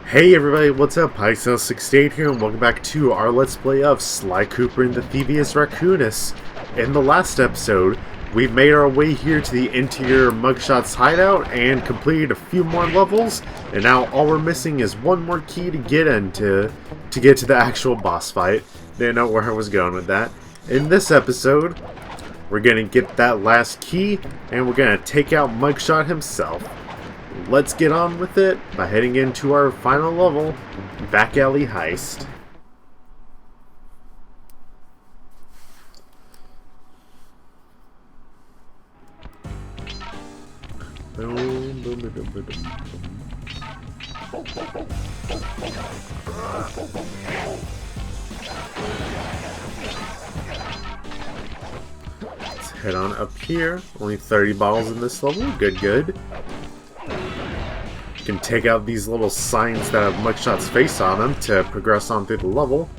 Hey everybody, what's up? Pyxel68 here, and welcome back to our Let's Play of Sly Cooper and the Thievius Raccoonus. In the last episode, we've made our way here to the interior Muggshot's hideout and completed a few more levels, and now all we're missing is one more key to get into, to get to the actual boss fight. Didn't know where I was going with that. In this episode, we're gonna get that last key, and we're gonna take out Muggshot himself. Let's get on with it by heading into our final level, Back Alley Heist. Boom, boom, boom, boom, boom, boom. Let's head on up here. Only 30 bottles in this level. Good, good. Can take out these little signs that have Muggshot's face on them to progress on through the level.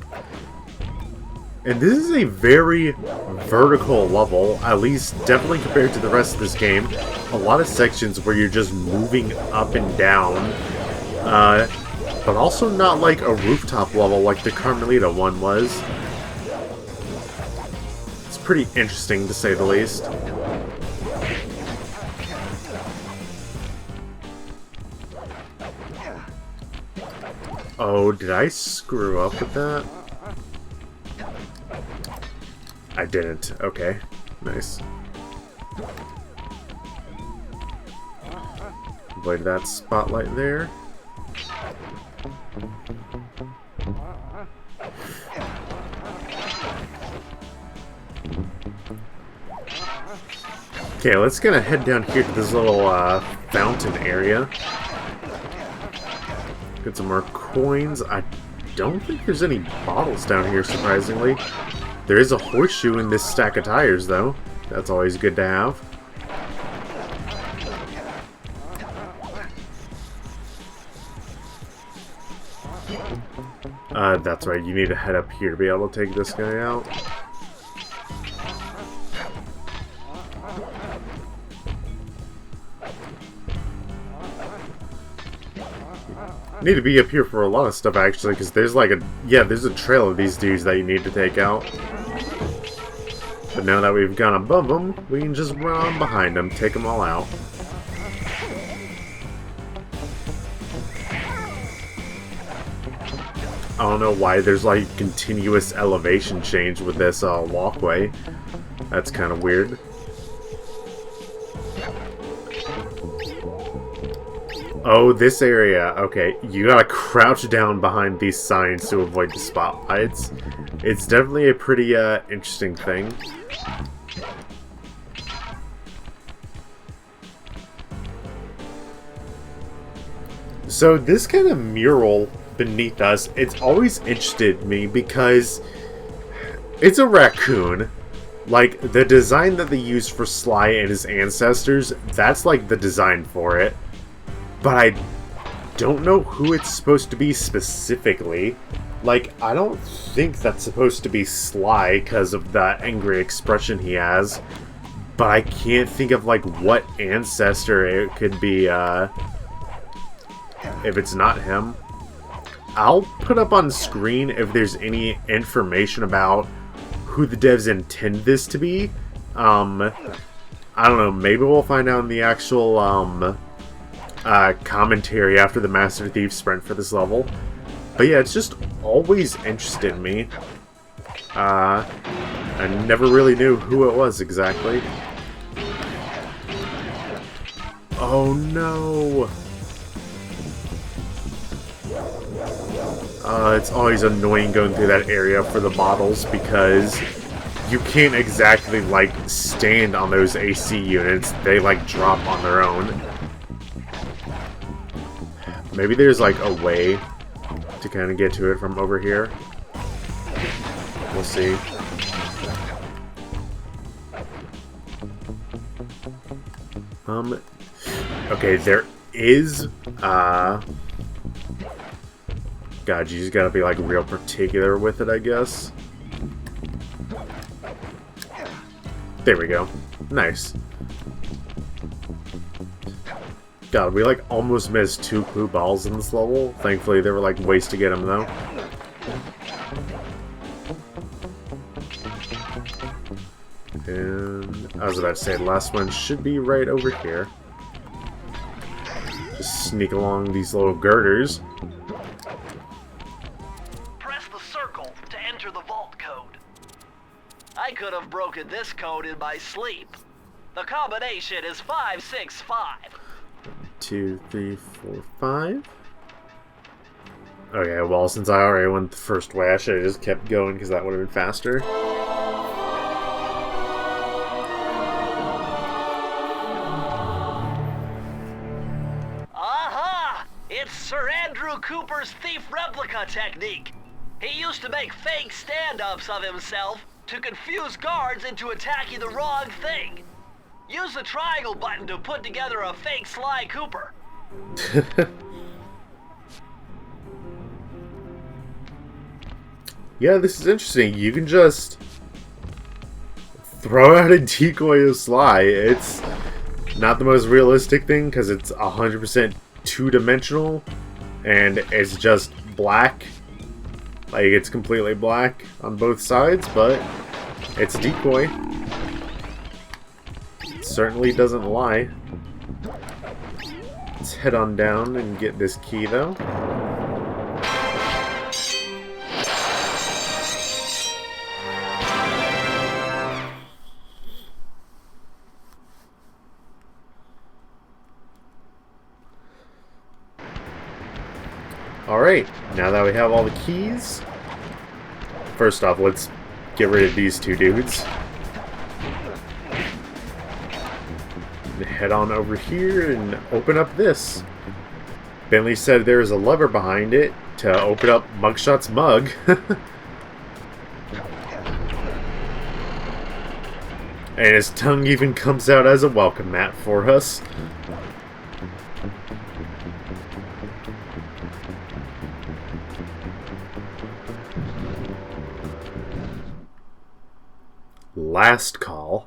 And this is a very vertical level, at least definitely compared to the rest of this game. A lot of sections where you're just moving up and down, but also not like a rooftop level like the Carmelita one was. It's pretty interesting to say the least. Oh, did I screw up with that? I didn't. Okay. Nice. Avoid that spotlight there. Okay, let's gonna head down here to this little fountain area. Get some more coins. I don't think there's any bottles down here, surprisingly. There is a horseshoe in this stack of tires, though. That's always good to have. That's right. You need to head up here to be able to take this guy out. Need to be up here for a lot of stuff, actually, because there's like there's a trail of these dudes that you need to take out. But now that we've gone above them, we can just run on behind them, take them all out. I don't know why there's like continuous elevation change with this walkway. That's kind of weird. Oh, this area. Okay, you gotta crouch down behind these signs to avoid the spotlights. It's definitely a pretty interesting thing. So this kind of mural beneath us, it's always interested me because it's a raccoon. Like, the design that they used for Sly and his ancestors, that's like the design for it. But I don't know who it's supposed to be specifically. Like, I don't think that's supposed to be Sly because of the angry expression he has. But I can't think of, like, what ancestor it could be, if it's not him. I'll put up on screen if there's any information about who the devs intend this to be. I don't know, maybe we'll find out in the actual, commentary after the Master Thief sprint for this level. But yeah, it's just always interested me. I never really knew who it was exactly. Oh no! It's always annoying going through that area for the bottles because you can't exactly like stand on those AC units. They like drop on their own. Maybe there's like a way to kind of get to it from over here. We'll see. Okay, there is, God, you just gotta be like real particular with it, I guess. There we go. Nice. God, we like almost missed 2 clue balls in this level. Thankfully, there were like ways to get them though. And I was about to say, the last one should be right over here. Just sneak along these little girders. Press the circle to enter the vault code. I could have broken this code in my sleep. The combination is 565. 2, 3, 4, 5. Okay, well, since I already went the first way, I should have just kept going because that would have been faster. Aha! It's Sir Andrew Cooper's thief replica technique. He used to make fake stand-ups of himself to confuse guards into attacking the wrong thing. Use the triangle button to put together a fake Sly Cooper. Yeah, this is interesting. You can just throw out a decoy of Sly. It's not the most realistic thing because it's 100% two-dimensional and it's just black. Like, it's completely black on both sides, but it's a decoy. It certainly doesn't lie. Let's head on down and get this key, though. Alright, now that we have all the keys, first off, let's get rid of these 2 dudes. And head on over here and open up this. Bentley said there's a lever behind it to open up Muggshot's mug. And his tongue even comes out as a welcome mat for us. Last call.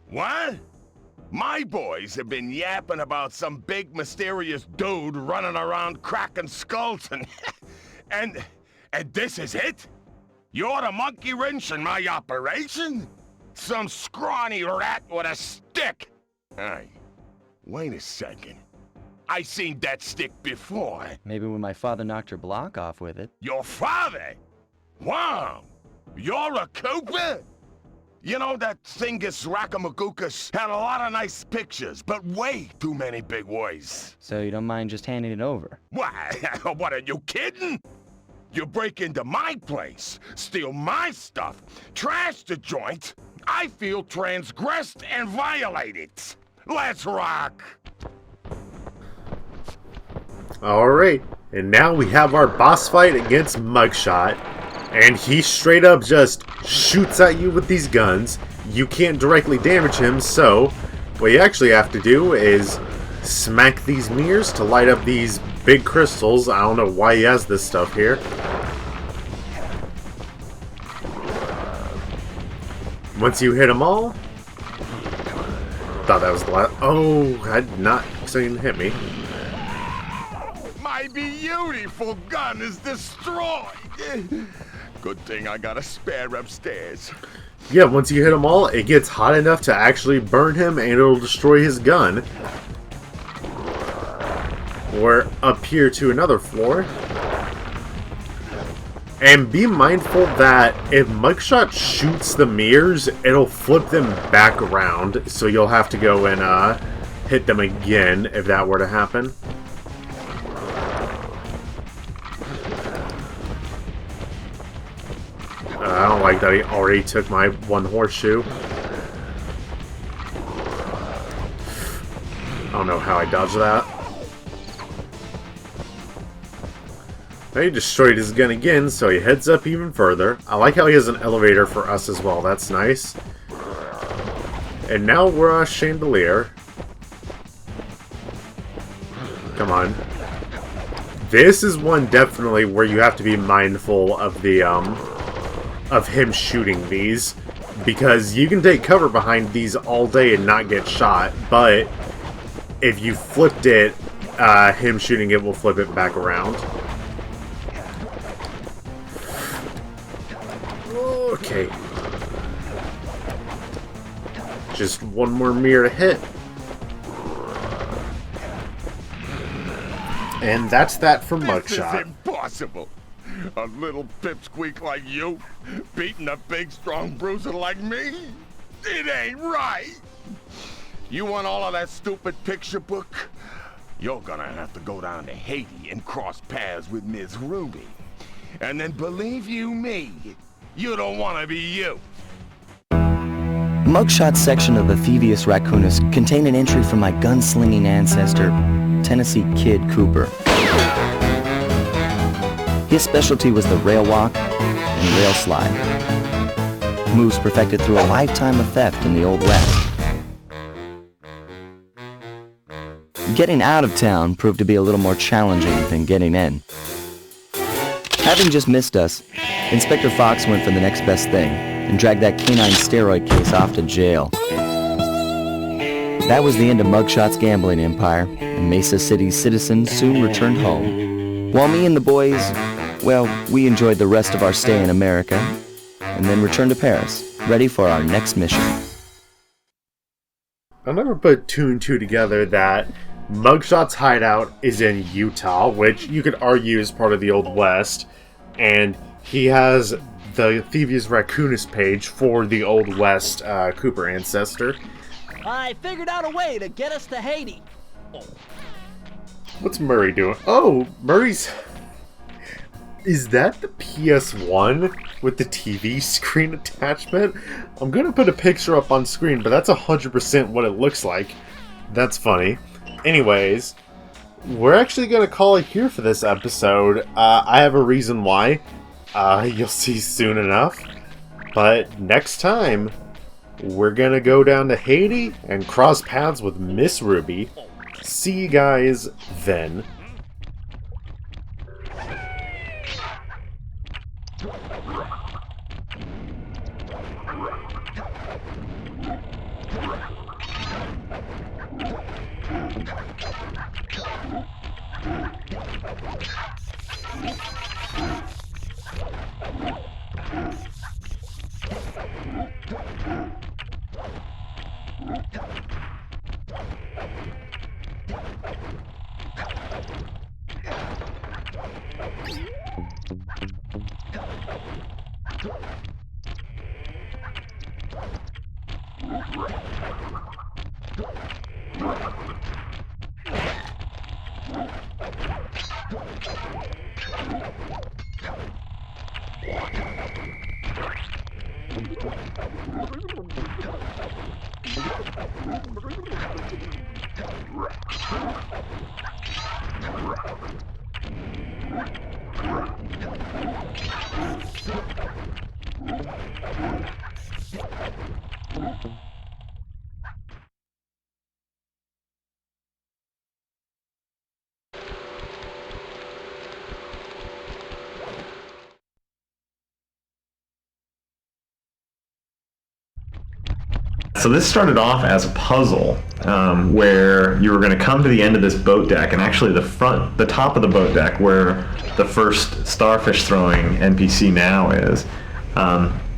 What? My boys have been yapping about some big mysterious dude running around cracking skulls and this is it? You're the monkey wrench in my operation? Some scrawny rat with a stick? Hey, wait a second. I seen that stick before. Maybe when my father knocked your block off with it. Your father? Wow! You're a Cooper? You know, that Thievius Raccoonus had a lot of nice pictures, but way too many big words. So you don't mind just handing it over? What? What, are you kidding? You break into my place, steal my stuff, trash the joint. I feel transgressed and violated. Let's rock! Alright, and now we have our boss fight against Muggshot. And he straight up just shoots at you with these guns. You can't directly damage him, so what you actually have to do is smack these mirrors to light up these big crystals. I don't know why he has this stuff here. Once you hit them all... Thought that was the last... Oh, I did not expect him to hit me. My beautiful gun is destroyed! Good thing I got a spare upstairs. Yeah, once you hit them all, it gets hot enough to actually burn him and it'll destroy his gun. We're up here to another floor. And be mindful that if Muggshot shoots the mirrors, it'll flip them back around. So you'll have to go and hit them again if that were to happen. I don't like that he already took my one horseshoe. I don't know how I dodged that. Now he destroyed his gun again, so he heads up even further. I like how he has an elevator for us as well. That's nice. And now we're on a chandelier. Come on. This is one definitely where you have to be mindful of the of him shooting these, because you can take cover behind these all day and not get shot, but if you flipped it, him shooting it will flip it back around. Okay. Just one more mirror to hit. And that's that for Muggshot. This is impossible. A little pipsqueak like you beating a big, strong bruiser like me? It ain't right. You want all of that stupid picture book? You're gonna have to go down to Haiti and cross paths with Miss Ruby. And then believe you me, you don't want to be you. Muggshot's section of the Thievius Raccoonus contained an entry from my gunslinging ancestor, Tennessee Kid Cooper. His specialty was the rail walk and rail slide, moves perfected through a lifetime of theft in the Old West. Getting out of town proved to be a little more challenging than getting in. Having just missed us, Inspector Fox went for the next best thing and dragged that canine steroid case off to jail. That was the end of Muggshot's gambling empire, and Mesa City's citizens soon returned home. While me and the boys, well, we enjoyed the rest of our stay in America, and then returned to Paris, ready for our next mission. I never put two and two together that Muggshot's hideout is in Utah, which you could argue is part of the Old West, and he has the Thievius Raccoonus page for the Old West Cooper ancestor. I figured out a way to get us to Haiti. What's Murray doing? Oh, Murray's... Is that the PS1 with the TV screen attachment? I'm gonna put a picture up on screen, but that's 100% what it looks like. That's funny. Anyways, we're actually gonna call it here for this episode. I have a reason why. You'll see soon enough. But next time, we're gonna go down to Haiti and cross paths with Miss Ruby. See you guys then. So this started off as a puzzle where you were going to come to the end of this boat deck, and actually the top of the boat deck where the first starfish throwing NPC now is,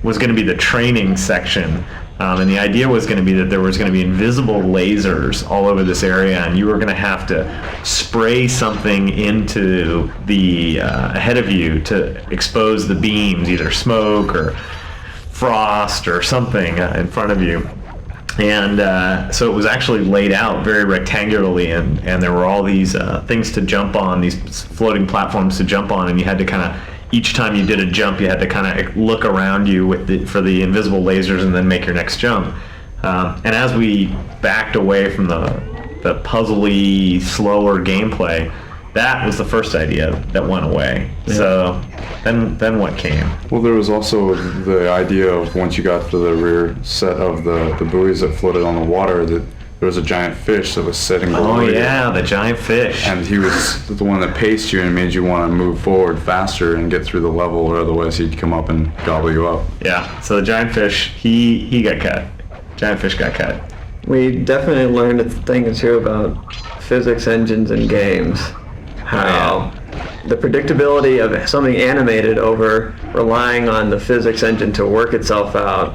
was going to be the training section. And the idea was going to be that there was going to be invisible lasers all over this area, and you were going to have to spray something into the ahead of you to expose the beams, either smoke or frost or something in front of you. And so it was actually laid out very rectangularly, and there were all these things to jump on, these floating platforms to jump on, and you had to kind of, each time you did a jump, you had to kind of look around you for the invisible lasers and then make your next jump. And as we backed away from the puzzly, slower gameplay, that was the first idea that went away. Yeah. So then what came? Well, there was also the idea of once you got to the rear set of the buoys that floated on the water, that there was a giant fish that was sitting below Oh you. yeah, the giant fish. And he was the one that paced you and made you want to move forward faster and get through the level, or otherwise he'd come up and gobble you up. Yeah, so the giant fish, he got cut. Giant fish got cut. We definitely learned a thing or two about physics engines in games. How the predictability of something animated over relying on the physics engine to work itself out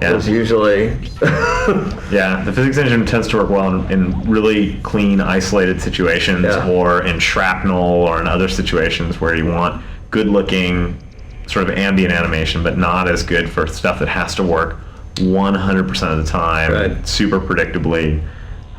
is usually... Yeah, the physics engine tends to work well in really clean, isolated situations, or in shrapnel, or in other situations where you want good-looking sort of ambient animation, but not as good for stuff that has to work 100% of the time, super predictably.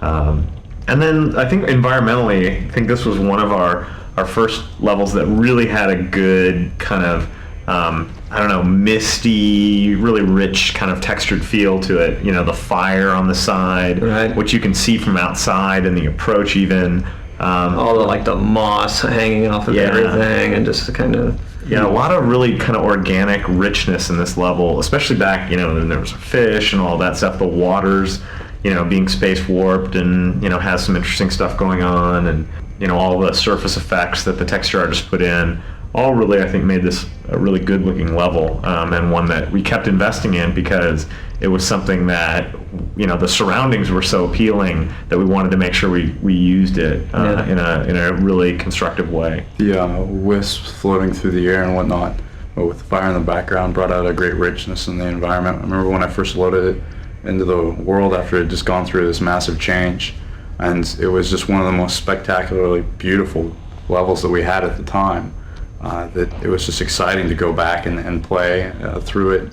And then I think environmentally, I think this was one of our first levels that really had a good kind of, I don't know, misty, really rich kind of textured feel to it. You know, the fire on the side, which you can see from outside, and the approach even. All the, like, the moss hanging off of everything, and just kind of... Yeah, a lot of really kind of organic richness in this level, especially back, you know, when there was fish and all that stuff. The waters, you know, being space warped, and, you know, has some interesting stuff going on, and, you know, all the surface effects that the texture artists put in, all really, I think, made this a really good looking level, and one that we kept investing in because it was something that, you know, the surroundings were so appealing that we wanted to make sure we used it in a really constructive way. The wisps floating through the air and whatnot, but with the fire in the background, brought out a great richness in the environment. I remember when I first loaded it into the world after it had just gone through this massive change, and it was just one of the most spectacularly beautiful levels that we had at the time. That it was just exciting to go back and play through it.